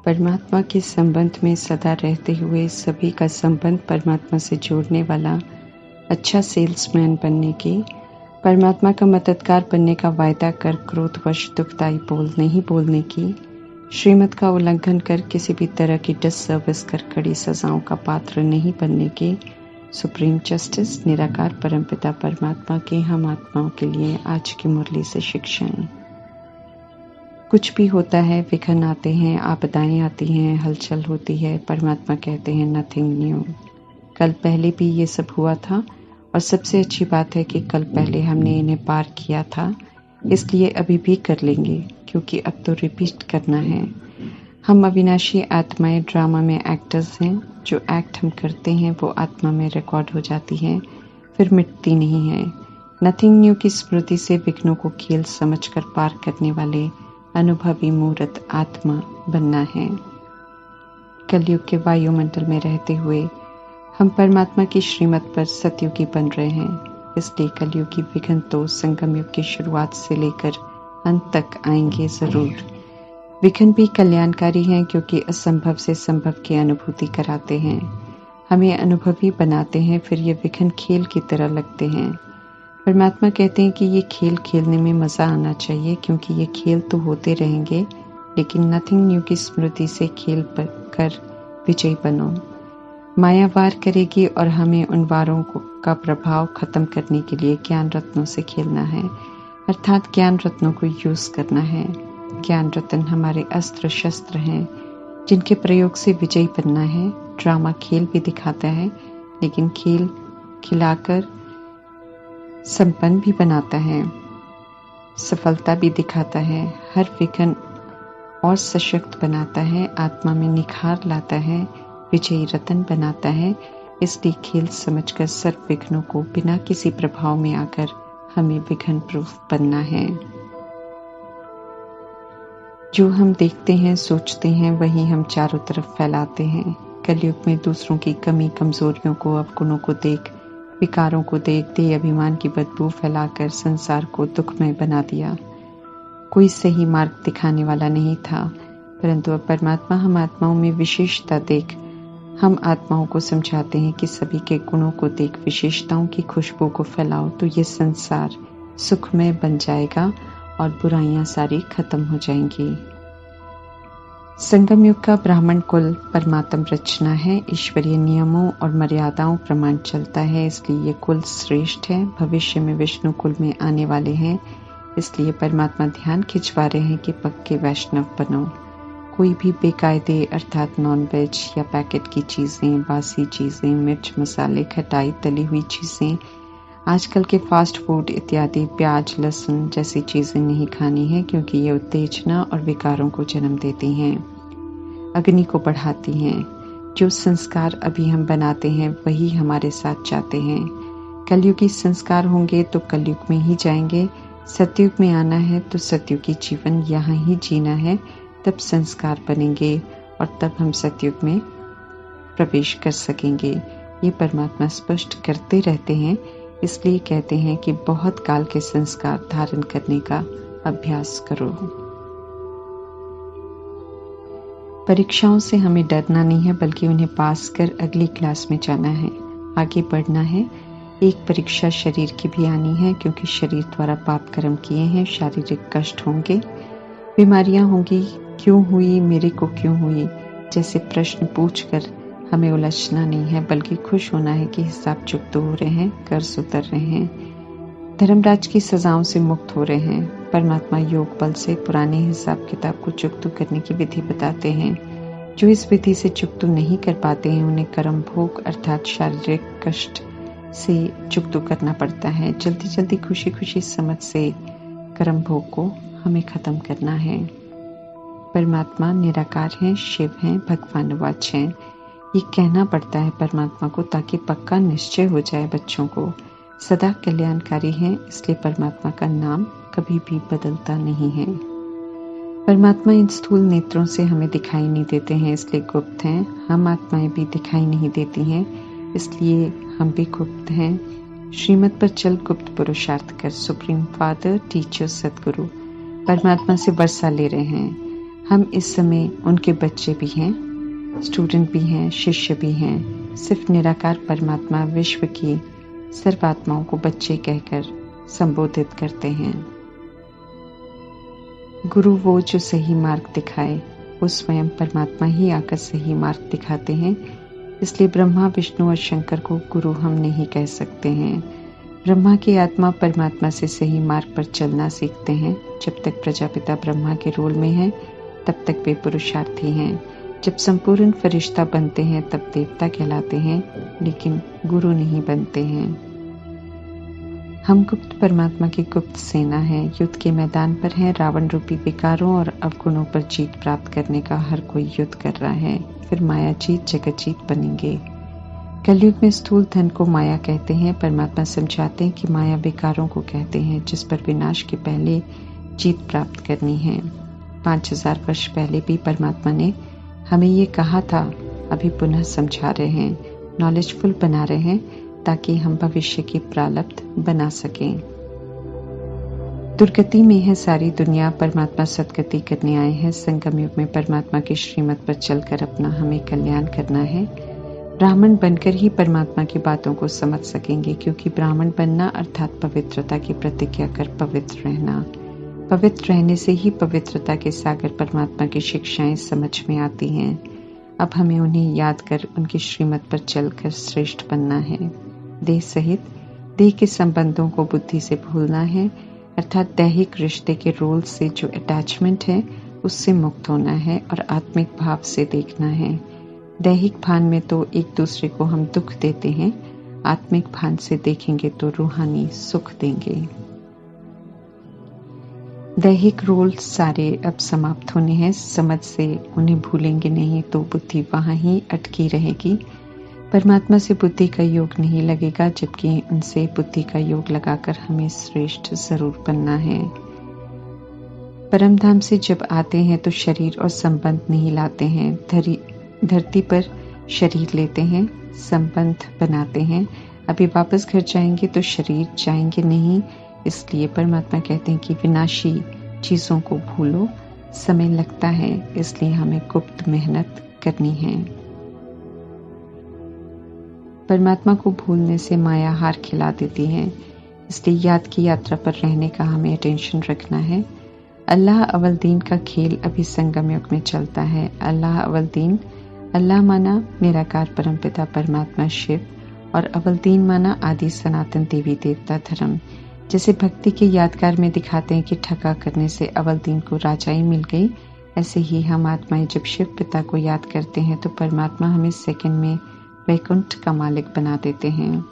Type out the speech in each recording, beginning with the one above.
परमात्मा के संबंध में सदा रहते हुए सभी का संबंध परमात्मा से जोड़ने वाला अच्छा सेल्समैन बनने की, परमात्मा का मददगार बनने का वायदा कर क्रोधवश दुखदायी बोल नहीं बोलने की, श्रीमत का उल्लंघन कर किसी भी तरह की डिससर्विस कर कड़ी सजाओं का पात्र नहीं बनने की, सुप्रीम जस्टिस निराकार परमपिता परमात्मा के हम आत्माओं के लिए आज की मुरली से शिक्षाएं। कुछ भी होता है, विघ्न आते हैं, आपदाएं आती हैं, हलचल होती है, परमात्मा कहते हैं नथिंग न्यू। कल पहले भी ये सब हुआ था और सबसे अच्छी बात है कि कल पहले हमने इन्हें पार किया था, इसलिए अभी भी कर लेंगे क्योंकि अब तो रिपीट करना है। हम अविनाशी आत्माएं ड्रामा में एक्टर्स हैं। जो एक्ट हम करते हैं वो आत्मा में रिकॉर्ड हो जाती है, फिर मिटती नहीं है। नथिंग न्यू की स्मृति से विघ्नों को खेल समझकर पार करने वाले अनुभवी मूर्त आत्मा बनना है। कलयुग के वायुमंडल में रहते हुए हम परमात्मा की श्रीमत पर सतयुगी बन रहे हैं, इसलिए कलयुगी विघ्न तो संगम युग की शुरुआत से लेकर अंत तक आएंगे जरूर। विघ्न भी कल्याणकारी हैं क्योंकि असंभव से संभव की अनुभूति कराते हैं, हमें अनुभवी बनाते हैं, फिर ये विघ्न खेल की तरह लगते हैं। परमात्मा कहते हैं कि ये खेल खेलने में मज़ा आना चाहिए क्योंकि ये खेल तो होते रहेंगे, लेकिन नथिंग न्यू की स्मृति से खेल कर विजयी बनो। माया वार करेगी और हमें उन वारों का प्रभाव खत्म करने के लिए ज्ञान रत्नों से खेलना है, अर्थात ज्ञान रत्नों को यूज करना है। ज्ञान रत्न हमारे अस्त्र शस्त्र हैं जिनके प्रयोग से विजयी बनना है। ड्रामा खेल भी दिखाता है, लेकिन खेल खिलाकर संपन्न भी बनाता है, सफलता भी दिखाता है, हर विघ्न और सशक्त बनाता है, आत्मा में निखार लाता है, विजयी रतन बनाता है। इसलिए खेल समझकर सर्व विघ्नों को बिना किसी प्रभाव में आकर हमें विघ्न प्रूफ बनना है। जो हम देखते हैं सोचते हैं वही हम चारों तरफ फैलाते हैं। कलयुग में दूसरों की कमी कमजोरियों को अवगुणों को देख, विकारों को देख दे अभिमान की बदबू फैलाकर संसार को दुखमय बना दिया। कोई सही मार्ग दिखाने वाला नहीं था, परंतु अब परमात्मा हम आत्माओं में विशेषता देख हम आत्माओं को समझाते हैं कि सभी के गुणों को देख विशेषताओं की खुशबू को फैलाओ तो ये संसार सुखमय बन जाएगा और बुराइयां सारी खत्म हो जाएंगी। संगम युग का ब्राह्मण कुल परमात्म रचना है, ईश्वरीय नियमों और मर्यादाओं प्रमाण चलता है, इसलिए ये कुल श्रेष्ठ है। भविष्य में विष्णु कुल में आने वाले हैं, इसलिए परमात्मा ध्यान खिंचवा रहे हैं कि पक्के वैष्णव बनो। कोई भी बेकायदे अर्थात नॉनवेज या पैकेट की चीज़ें, बासी चीज़ें, मिर्च मसाले, खटाई, तली हुई चीज़ें, आजकल के फास्ट फूड इत्यादि, प्याज लहसुन जैसी चीज़ें नहीं खानी है क्योंकि ये उत्तेजना और विकारों को जन्म देती हैं, अग्नि को बढ़ाती हैं। जो संस्कार अभी हम बनाते हैं वही हमारे साथ जाते हैं। कलयुगी संस्कार होंगे तो कलयुग में ही जाएंगे, सतयुग में आना है तो सतयुगी जीवन यहाँ ही जीना है, तब संस्कार बनेंगे और तब हम सतयुग में प्रवेश कर सकेंगे। ये परमात्मा स्पष्ट करते रहते हैं, इसलिए कहते हैं कि बहुत काल के संस्कार धारण करने का अभ्यास करो। परीक्षाओं से हमें डरना नहीं है बल्कि उन्हें पास कर अगली क्लास में जाना है, आगे बढ़ना है। एक परीक्षा शरीर की भी आनी है क्योंकि शरीर द्वारा पाप कर्म किए हैं, शारीरिक कष्ट होंगे, बीमारियां होंगी। क्यों हुई, मेरे को क्यों हुई जैसे प्रश्न पूछकर हमें उलझना नहीं है बल्कि खुश होना है कि हिसाब चुकते हो रहे हैं, कर्ज उतर रहे हैं, धर्मराज की सजाओं से मुक्त हो रहे हैं। परमात्मा योग बल से पुराने हिसाब किताब को चुकतू करने की विधि बताते हैं। जो इस विधि से चुकतू नहीं कर पाते हैं उन्हें कर्म भोग अर्थात शारीरिक कष्ट से चुकतू करना पड़ता है। जल्दी जल्दी खुशी खुशी समझ से कर्म भोग को हमें खत्म करना है। परमात्मा निराकार हैं, शिव हैं, भगवान वाच हैं। ये कहना पड़ता है परमात्मा को ताकि पक्का निश्चय हो जाए बच्चों को। सदा कल्याणकारी हैं, इसलिए परमात्मा का नाम कभी भी बदलता नहीं है। परमात्मा इन स्थूल नेत्रों से हमें दिखाई नहीं देते हैं, इसलिए गुप्त हैं। हम आत्माएं भी दिखाई नहीं देती हैं, इसलिए हम भी गुप्त हैं। श्रीमत पर चल गुप्त पुरुषार्थ कर। सुप्रीम फादर टीचर सदगुरु परमात्मा से वर्षा ले रहे हैं। हम इस समय उनके बच्चे भी हैं, स्टूडेंट भी हैं, शिष्य भी हैं। सिर्फ निराकार परमात्मा विश्व की सर्वात्माओं को बच्चे कहकर संबोधित करते हैं। गुरु वो जो सही मार्ग दिखाए, वो स्वयं परमात्मा ही आकर सही मार्ग दिखाते हैं। इसलिए ब्रह्मा, विष्णु और शंकर को गुरु हम नहीं कह सकते हैं। ब्रह्मा की आत्मा परमात्मा से सही मार्ग पर चलना सीखते हैं। जब तक प्रजापिता ब्रह्मा के रोल में है, तब तक वे पुरुषार्थी हैं। जब संपूर्ण फरिश्ता बनते हैं, तब देवता कहलाते हैं, लेकिन गुरु नहीं बनते हैं। हम गुप्त परमात्मा की गुप्त सेना है। युद्ध के मैदान पर है। रावण रूपी विकारों और अवगुणों पर जीत प्राप्त करने का हर कोई युद्ध कर रहा है। फिर माया जीत जगत जीत बनेंगे। कलयुग में स्थूल धन को माया कहते हैं। परमात्मा समझाते हैं कि माया विकारों को कहते हैं, जिस पर विनाश के पहले जीत प्राप्त करनी है। 5000 वर्ष पहले भी परमात्मा ने हमें ये कहा था, अभी पुनः समझा रहे हैं, नॉलेजफुल बना रहे हैं, ताकि हम भविष्य की प्रारब्ध बना सकें। दुर्गति में है सारी दुनिया, परमात्मा सदगति करने आए हैं। संगम युग में परमात्मा की श्रीमत पर चलकर अपना हमें कल्याण करना है। ब्राह्मण बनकर ही परमात्मा की बातों को समझ सकेंगे, क्योंकि ब्राह्मण बनना अर्थात पवित्रता की प्रतिज्ञा कर पवित्र रहना। पवित्र रहने से ही पवित्रता के सागर परमात्मा की शिक्षाएं समझ में आती हैं। अब हमें उन्हें याद कर उनकी श्रीमत पर चलकर श्रेष्ठ बनना है। देह सहित देह के संबंधों को बुद्धि से भूलना है, अर्थात दैहिक रिश्ते के रोल से जो अटैचमेंट है उससे मुक्त होना है और आत्मिक भाव से देखना है। दैहिक भान में तो एक दूसरे को हम दुख देते हैं, आत्मिक भान से देखेंगे तो रूहानी सुख देंगे। दैहिक रोल सारे अब समाप्त होने हैं। समझ से उन्हें भूलेंगे नहीं तो बुद्धि वहां ही अटकी रहेगी। परमात्मा से बुद्धि का योग नहीं लगेगा, जबकि उनसे बुद्धि का योग लगाकर हमें श्रेष्ठ जरूर बनना है। परमधाम से जब आते हैं तो शरीर और संबंध नहीं लाते हैं। धरती पर शरीर लेते हैं, संबंध बनाते हैं। अभी वापस घर जाएंगे तो शरीर जाएंगे नहीं। इसलिए परमात्मा कहते हैं कि विनाशी चीजों को भूलो, समय लगता है, इसलिए हमें गुप्त मेहनत करनी है। परमात्मा को भूलने से माया हार खिला देती है, इसलिए याद की यात्रा पर रहने का हमें अटेंशन रखना है। अल्लाह अव्वल दीन का खेल अभी संगम युग में चलता है। अल्लाह अव्वल दीन, अल्लाह माना निराकार परमपिता परमात्मा शिव, और अव्वल दीन माना आदि सनातन देवी देवता धर्म। जैसे भक्ति के यादगार में दिखाते हैं कि ठगा करने से अव्वल दीन को राजाई मिल गई, ऐसे ही हम आत्माएं जब शिव पिता को याद करते हैं तो परमात्मा हमें सेकंड में वैकुंठ का मालिक बना देते हैं।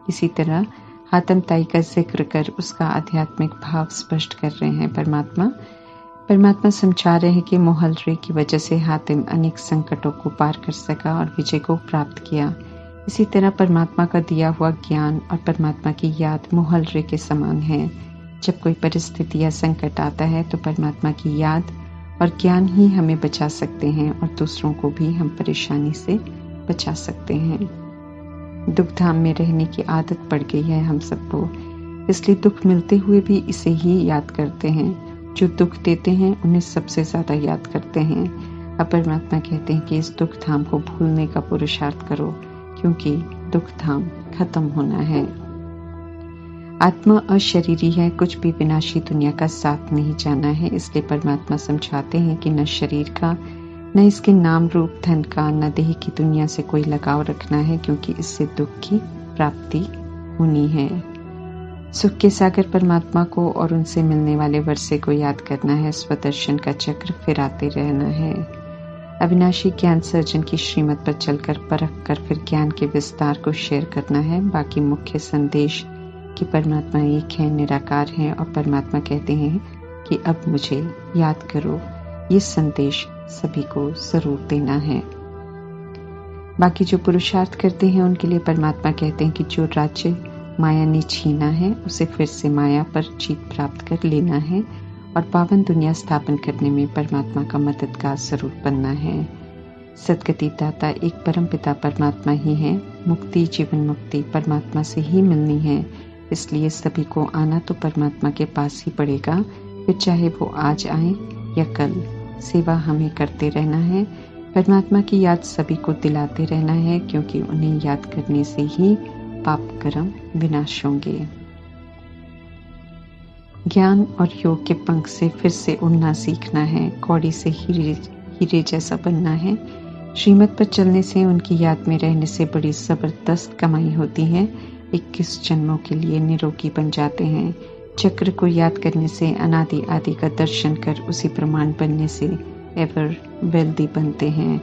इसी तरह हातम ताई का जिक्र कर उसका आध्यात्मिक भाव स्पष्ट कर रहे हैं। परमात्मा समझा रहे हैं कि मोहल्ले की वजह से हातिम अनेक संकटों को पार कर सका और विजय को प्राप्त किया। इसी तरह परमात्मा का दिया हुआ ज्ञान और परमात्मा की याद मोहल्ले के समान है। जब कोई परिस्थिति या संकट आता है तो परमात्मा की याद और ज्ञान ही हमें बचा सकते हैं और दूसरों को भी हम परेशानी से बचा सकते हैं। दुख धाम में रहने की आदत पड़ गई है हम सबको, इसलिए दुख मिलते हुए भी इसे ही याद करते हैं। जो दुख देते हैं उन्हें सबसे ज्यादा याद करते हैं। अब परमात्मा कहते हैं कि इस दुख धाम को भूलने का पुरुषार्थ करो, क्योंकि दुख धाम खत्म होना है। आत्मा अशरीरी है, कुछ भी विनाशी दुनिया का साथ नहीं जाना है। इसलिए परमात्मा समझाते हैं कि न शरीर का, न इसके नाम रूप धन का, न देह की दुनिया से कोई लगाव रखना है, क्योंकि इससे दुख की प्राप्ति होनी है। सुख के सागर परमात्मा को और उनसे मिलने वाले वर्षे को याद करना है। स्वदर्शन का चक्र फिराते रहना है। अविनाशी ज्ञान सर्जन की श्रीमत पर चलकर परख कर फिर ज्ञान के विस्तार को शेयर करना है। बाकी मुख्य संदेश कि परमात्मा एक है, निराकार है, और परमात्मा कहते हैं कि अब मुझे याद करो। ये संदेश सभी को जरूर देना है। बाकी जो पुरुषार्थ करते हैं उनके लिए परमात्मा कहते हैं कि जो राज्य माया ने छीना है उसे फिर से माया पर जीत प्राप्त कर लेना है और पावन दुनिया स्थापन करने में परमात्मा का मददगार जरूर बनना है। सदगति दाता एक परम पिता परमात्मा ही है। मुक्ति, जीवन मुक्ति परमात्मा से ही मिलनी है। इसलिए सभी को आना तो परमात्मा के पास ही पड़ेगा, फिर चाहे वो आज आए या कल। सेवा हमें करते रहना है। परमात्मा की याद सभी को दिलाते रहना है, क्योंकि उन्हें याद करने से ही पाप कर्म विनाश होंगे। ज्ञान और योग के पंख से फिर से उड़ना सीखना है, कौड़ी से हीरे जैसा बनना है। श्रीमत पर चलने से, उनकी याद में रहने से बड़ी जबरदस्त कमाई होती है। 21 जन्मों के लिए निरोगी बन जाते हैं। चक्र को याद करने से, अनादि आदि का दर्शन कर उसी प्रमाण बनने से एवर वेल्दी बनते हैं।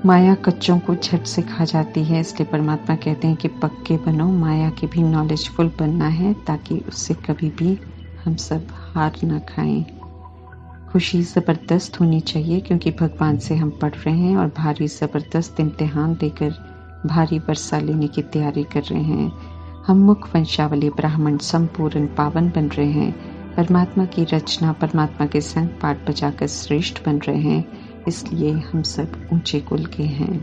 माया कच्चों को झट से खा जाती है, इसलिए परमात्मा कहते हैं कि पक्के बनो। माया के भी नॉलेजफुल बनना है, ताकि उससे कभी भी हम सब हार ना खाएं। खुशी ज़बरदस्त होनी चाहिए, क्योंकि भगवान से हम पढ़ रहे हैं और भारी ज़बरदस्त इम्तिहान देकर भारी वर्षा लेने की तैयारी कर रहे हैं। हम मुख वंशावली ब्राह्मण संपूर्ण पावन बन रहे हैं। परमात्मा की रचना, परमात्मा के संग पाठ बजाकर श्रेष्ठ बन रहे हैं, इसलिए हम सब ऊंचे कुल के हैं।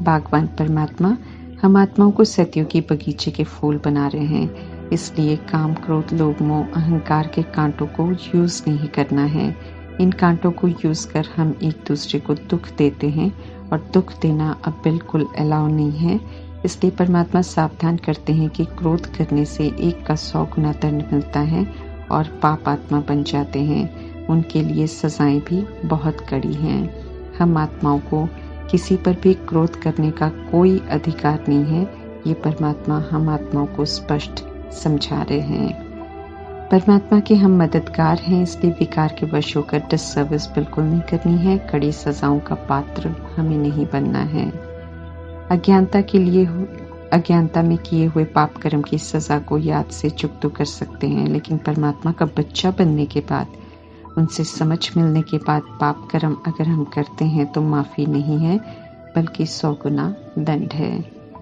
बागवान परमात्मा हम आत्माओं को सतियों की बगीचे के फूल बना रहे हैं, इसलिए काम, क्रोध, लोभ, मोह, अहंकार के कांटों को यूज नहीं करना है। इन कांटों को यूज कर हम एक दूसरे को दुख देते हैं, और दुख देना अब बिल्कुल अलाउ नहीं है। इसलिए परमात्मा सावधान करते हैं कि क्रोध करने से 1 का 100 गुना दंड मिलता है और पाप आत्मा बन जाते हैं। उनके लिए सजाएं भी बहुत कड़ी हैं। हम आत्माओं को किसी पर भी क्रोध करने का कोई अधिकार नहीं है। ये परमात्मा हम आत्माओं को स्पष्ट समझा रहे हैं। परमात्मा के हम मददगार हैं, इसलिए विकार के वश होकर डिससर्विस बिल्कुल नहीं करनी है। कड़ी सजाओं का पात्र हमें नहीं बनना है। अज्ञानता में किए हुए पाप कर्म की सजा को याद से चुक तो कर सकते हैं, लेकिन परमात्मा का बच्चा बनने के बाद, उनसे समझ मिलने के बाद पाप कर्म अगर हम करते हैं तो माफ़ी नहीं है, बल्कि 100 गुना दंड है।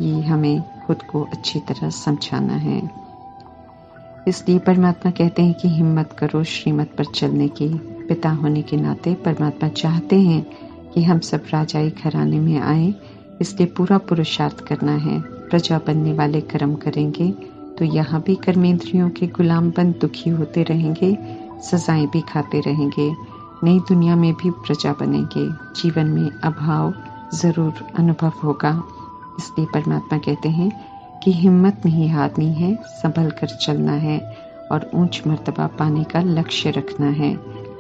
ये हमें खुद को अच्छी तरह समझाना है। इसलिए परमात्मा कहते हैं कि हिम्मत करो श्रीमत पर चलने की। पिता होने के नाते परमात्मा चाहते हैं कि हम सब राजाई घराने में आए, इसलिए पूरा पुरुषार्थ करना है। प्रजा बनने वाले कर्म करेंगे तो यहाँ भी कर्मेंद्रियों के गुलाम बन दुखी होते रहेंगे, सजाएं भी खाते रहेंगे। नई दुनिया में भी प्रजा बनेंगे, जीवन में अभाव जरूर अनुभव होगा। इसलिए परमात्मा कहते हैं कि हिम्मत नहीं हारनी है, संभल कर चलना है और ऊंच मर्तबा पाने का लक्ष्य रखना है।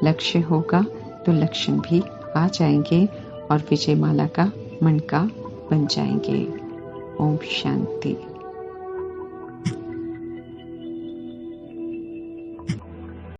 लक्ष्य होगा तो लक्षण भी आ जाएंगे और विजयमाला का मणका बन जाएंगे। ओम शांति।